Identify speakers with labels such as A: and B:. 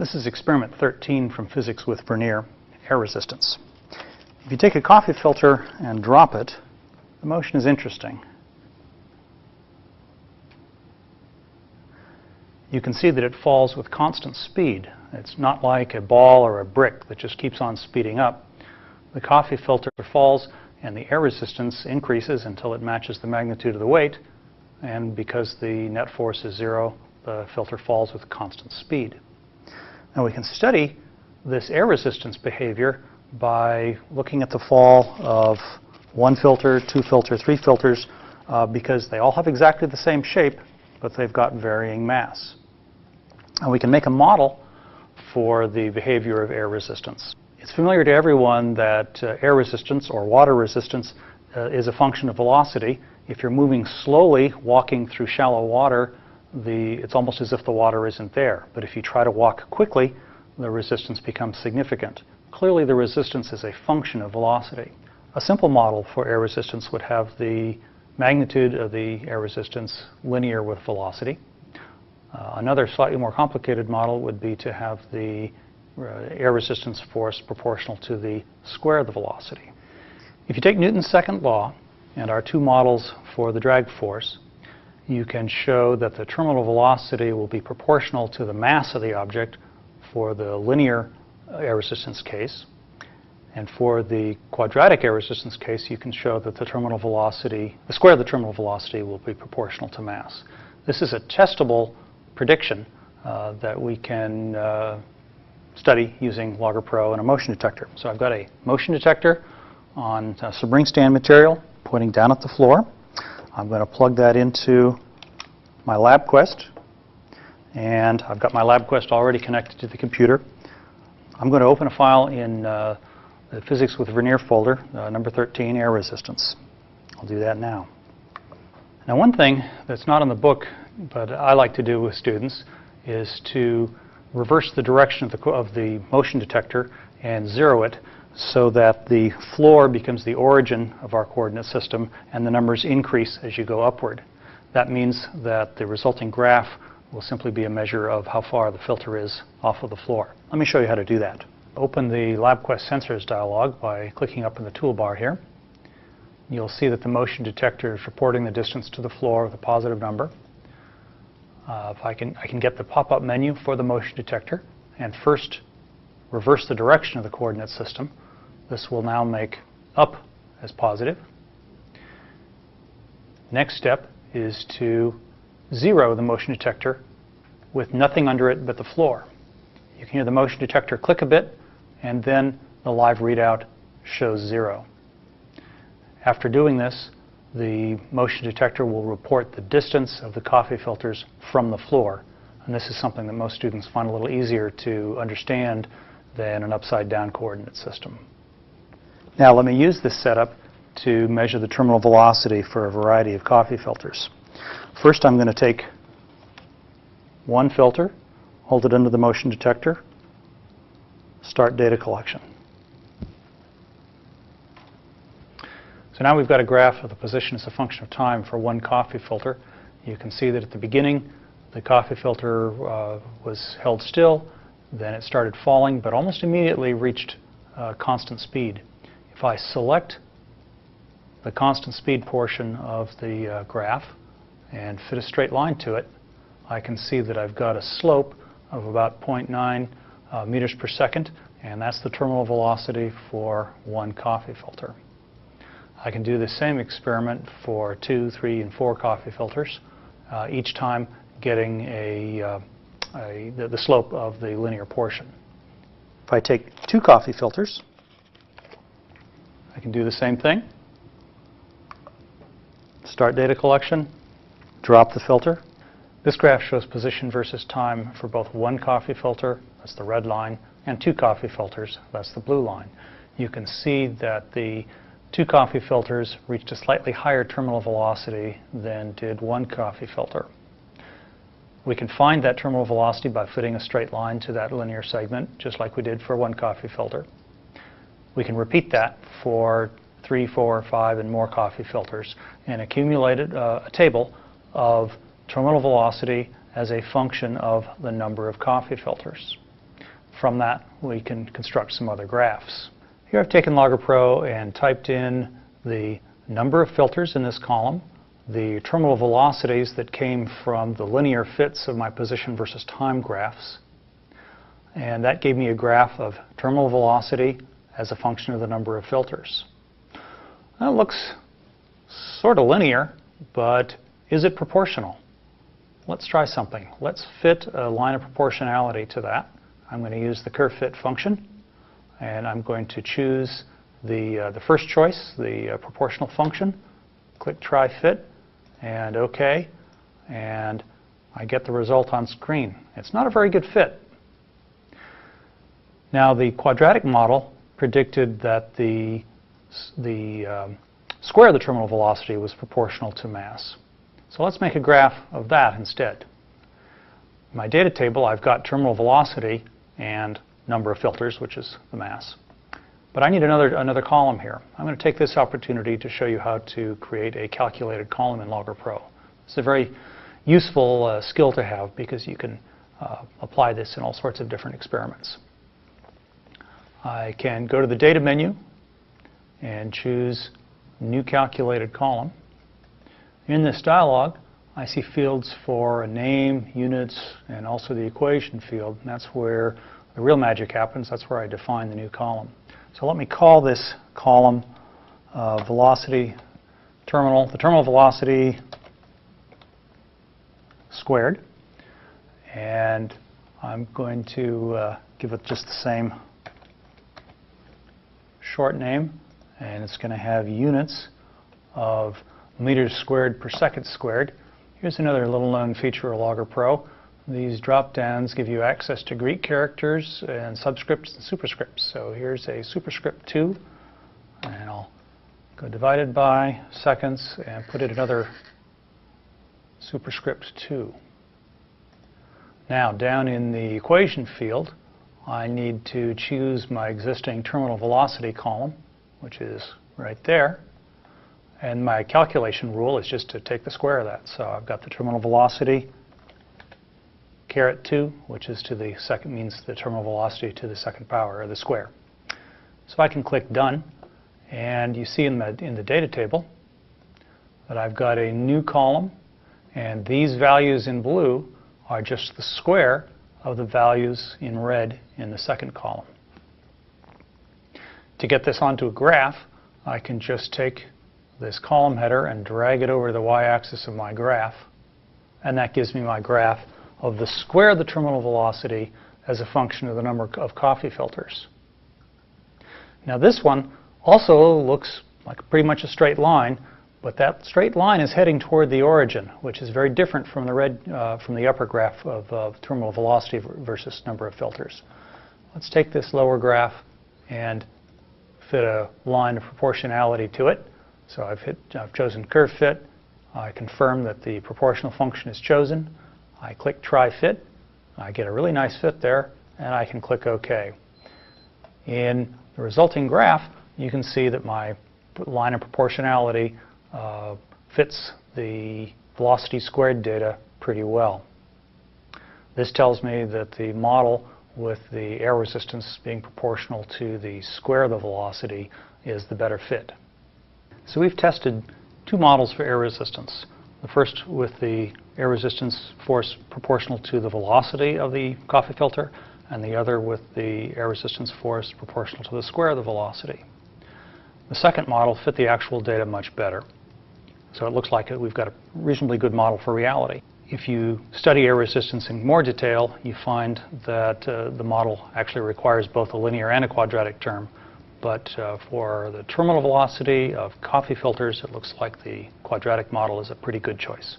A: This is experiment 13 from Physics with Vernier, air resistance. If you take a coffee filter and drop it, the motion is interesting. You can see that it falls with constant speed. It's not like a ball or a brick that just keeps on speeding up. The coffee filter falls and the air resistance increases until it matches the magnitude of the weight, and because the net force is zero, the filter falls with constant speed. Now we can study this air resistance behavior by looking at the fall of one filter, two filters, three filters, because they all have exactly the same shape, but they've got varying mass. And we can make a model for the behavior of air resistance. It's familiar to everyone that air resistance or water resistance is a function of velocity. If you're moving slowly, walking through shallow water, it's almost as if the water isn't there. But if you try to walk quickly, the resistance becomes significant. Clearly, the resistance is a function of velocity. A simple model for air resistance would have the magnitude of the air resistance linear with velocity. Another slightly more complicated model would be to have the air resistance force proportional to the square of the velocity. If you take Newton's second law and our two models for the drag force, you can show that the terminal velocity will be proportional to the mass of the object for the linear air resistance case. And for the quadratic air resistance case, you can show that the terminal velocity, the square of the terminal velocity, will be proportional to mass. This is a testable prediction that we can study using Logger Pro and a motion detector. So I've got a motion detector on a spring stand material pointing down at the floor. I'm going to plug that into my LabQuest, and I've got my LabQuest already connected to the computer. I'm going to open a file in the Physics with Vernier folder, number 13, air resistance. I'll do that now. Now, one thing that's not in the book, but I like to do with students, is to reverse the direction of the motion detector and zero it so that the floor becomes the origin of our coordinate system and the numbers increase as you go upward. That means that the resulting graph will simply be a measure of how far the filter is off of the floor. Let me show you how to do that. Open the LabQuest Sensors dialog by clicking up in the toolbar here. You'll see that the motion detector is reporting the distance to the floor with a positive number. If I can get the pop-up menu for the motion detector and first reverse the direction of the coordinate system. This will now make up as positive. Next step is to zero the motion detector with nothing under it but the floor. You can hear the motion detector click a bit, and then the live readout shows 0. After doing this, the motion detector will report the distance of the coffee filters from the floor. And this is something that most students find a little easier to understand than an upside-down coordinate system. Now let me use this setup to measure the terminal velocity for a variety of coffee filters. First, I'm going to take one filter, hold it under the motion detector, start data collection. So now we've got a graph of the position as a function of time for one coffee filter. You can see that at the beginning, the coffee filter was held still, then it started falling, but almost immediately reached constant speed. If I select the constant speed portion of the graph and fit a straight line to it, I can see that I've got a slope of about 0.9 meters per second, and that's the terminal velocity for one coffee filter. I can do the same experiment for 2, 3, and 4 coffee filters, each time getting the slope of the linear portion. If I take 2 coffee filters, I can do the same thing. Start data collection, drop the filter. This graph shows position versus time for both one coffee filter, that's the red line, and 2 coffee filters, that's the blue line. You can see that the 2 coffee filters reached a slightly higher terminal velocity than did one coffee filter. We can find that terminal velocity by fitting a straight line to that linear segment, just like we did for one coffee filter. We can repeat that for 3, 4, 5, and more coffee filters and accumulate a table of terminal velocity as a function of the number of coffee filters. from that, we can construct some other graphs. Here I've taken Logger Pro and typed in the number of filters in this column, the terminal velocities that came from the linear fits of my position versus time graphs, and that gave me a graph of terminal velocity as a function of the number of filters. That looks sort of linear, but is it proportional? Let's try something. Let's fit a line of proportionality to that. I'm going to use the curve fit function, and I'm going to choose the first choice, the proportional function. Click try fit, and OK, and I get the result on screen. It's not a very good fit. Now, the quadratic model predicted that the square of the terminal velocity was proportional to mass. So let's make a graph of that instead. In my data table, I've got terminal velocity and number of filters, which is the mass. But I need another column here. I'm going to take this opportunity to show you how to create a calculated column in Logger Pro. It's a very useful skill to have because you can apply this in all sorts of different experiments. I can go to the Data menu and choose New Calculated Column. In this dialog, I see fields for a name, units, and also the equation field. And that's where the real magic happens. That's where I define the new column. So let me call this column velocity terminal, the terminal velocity squared. And I'm going to give it just the same short name, and it's going to have units of meters squared per second squared. Here's another little known feature of Logger Pro. These drop downs give you access to Greek characters and subscripts and superscripts. So here's a superscript 2, and I'll go divided by seconds and put in another superscript 2. Now, down in the equation field, I need to choose my existing terminal velocity column, which is right there. And my calculation rule is just to take the square of that. So I've got the terminal velocity caret 2, which is to the second, means the terminal velocity to the second power, or the square. So I can click Done, and you see in the data table that I've got a new column, and these values in blue are just the square of the values in red in the second column. To get this onto a graph, I can just take this column header and drag it over the y-axis of my graph, and that gives me my graph of the square of the terminal velocity as a function of the number of coffee filters. Now this one also looks like pretty much a straight line, but that straight line is heading toward the origin, which is very different from the upper graph of terminal velocity versus number of filters. Let's take this lower graph and fit a line of proportionality to it. So I've chosen curve fit. I confirm that the proportional function is chosen. I click try fit. I get a really nice fit there, and I can click OK. In the resulting graph, you can see that my line of proportionality fits the velocity squared data pretty well. This tells me that the model with the air resistance being proportional to the square of the velocity is the better fit. So we've tested two models for air resistance. The first with the air resistance force proportional to the velocity of the coffee filter, and the other with the air resistance force proportional to the square of the velocity. The second model fit the actual data much better. So it looks like we've got a reasonably good model for reality. If you study air resistance in more detail, you find that the model actually requires both a linear and a quadratic term. But for the terminal velocity of coffee filters, it looks like the quadratic model is a pretty good choice.